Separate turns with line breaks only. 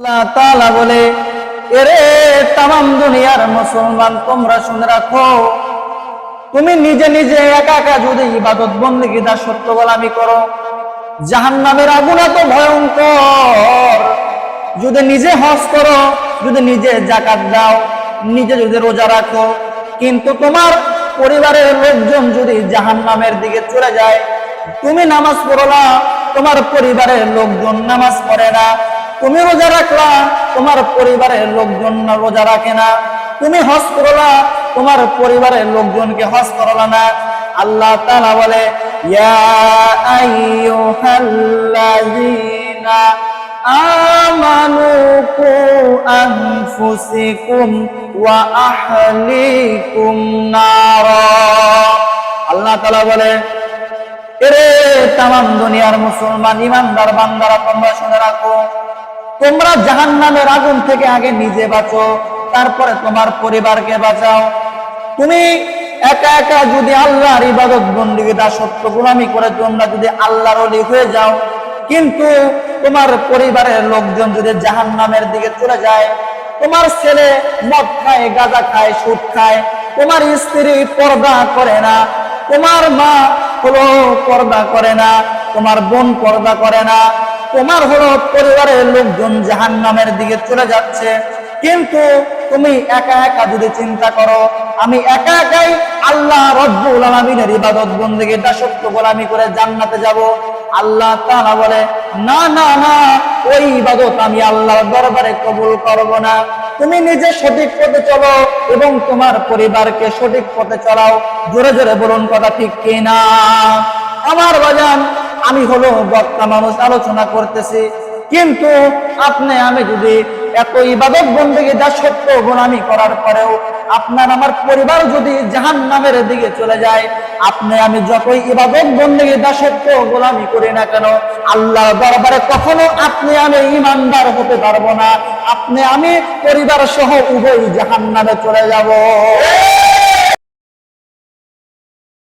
আল্লাহ তাআলা বলে, এরে তামাম দুনিয়ার মুসলমান, তোমরা শুনে রাখো, তুমি নিজে নিজে একা একা যদি ইবাদত বন্দেগী দাসত্ব গোলামি করো, জাহান্নামের আগুন এত ভয়ঙ্কর। যদি নিজে হজ করো, যদি নিজে যাকাত দাও, নিজে যদি রোজা রাখো, কিন্তু তোমার পরিবারের লোকজন যদি জাহান্নামের দিকে চলে যায়, তুমি নামাজ পড়ো না, তোমার পরিবারের লোকজন নামাজ পড়ে না, তুমি রোজা রাখলা, তোমার পরিবারের লোকজন রোজা রাখে না, তুমি হজ করলা, তোমার পরিবারের লোকজনকে হজ করলা না। আল্লাহ তাআলা বলে, ইয়া আইয়ুহাল্লাযীনা আমানু কু আনফুসাকুম ওয়া আহলিকুম নারা। আল্লাহ তাআলা বলে, এরে তামাম দুনিয়ার মুসলমান ইমানদার বান্দারা, তোমরা শুনে রাখো, তোমরা জাহান্নামের আগুন থেকে আগে নিজে বাঁচো, তারপরে তোমার পরিবারকে বাঁচাও। তুমি একা একা যদি আল্লাহর ইবাদত বন্দেগী দাসত্ব গোলামি করে তোমরা যদি আল্লাহর ওলি হয়ে যাও, কিন্তু তোমার পরিবারের লোকজন যদি জাহান্নামের দিকে চলে যায়, তোমার ছেলে মদ খায়, গাঁজা খায়, সুদ খায়, তোমার স্ত্রী পর্দা করে না, তোমার মা হলো পর্দা করে না, তোমার বোন পর্দা করে না, তোমার হলো পরিবারের লোকজন জাহান্নামের দিকে চলে যাচ্ছে, কিন্তু তুমি একা একা যদি চিন্তা করো আমি একা একাই আল্লাহ রব্বুল আলামিনের ইবাদত বন্দেগী দাসত্ব গোলামি করে জান্নাতে যাব, আল্লাহ তাআলা বলে, না না না, ওই ইবাদত আমি আল্লাহর দরবারে কবুল করব না। তুমি নিজে সঠিক পথে চলো এবং তোমার পরিবারকে সঠিক পথে চলাও। জোরে জোরে বলুন কথা ঠিক কিনা? আমার বাজান, আমি হলো বক্তা মানুষ, আলোচনা করতেছি, কিন্তু আপনি আমি যদি এত ইবাদত বন্দেগী দাসত্ব গোলামি করার পরেও আপনার আমার পরিবার যদি জাহান্নামের দিকে চলে যায়, আপনি আমি যতই ইবাদত বন্দেগী দাসত্ব গোলামি করি না কেন, আল্লাহর দরবারে কখনো আপনি আমি ঈমানদার হতে পারবো না। আপনি আমি পরিবার সহ উভয় জাহান্নামে চলে যাব।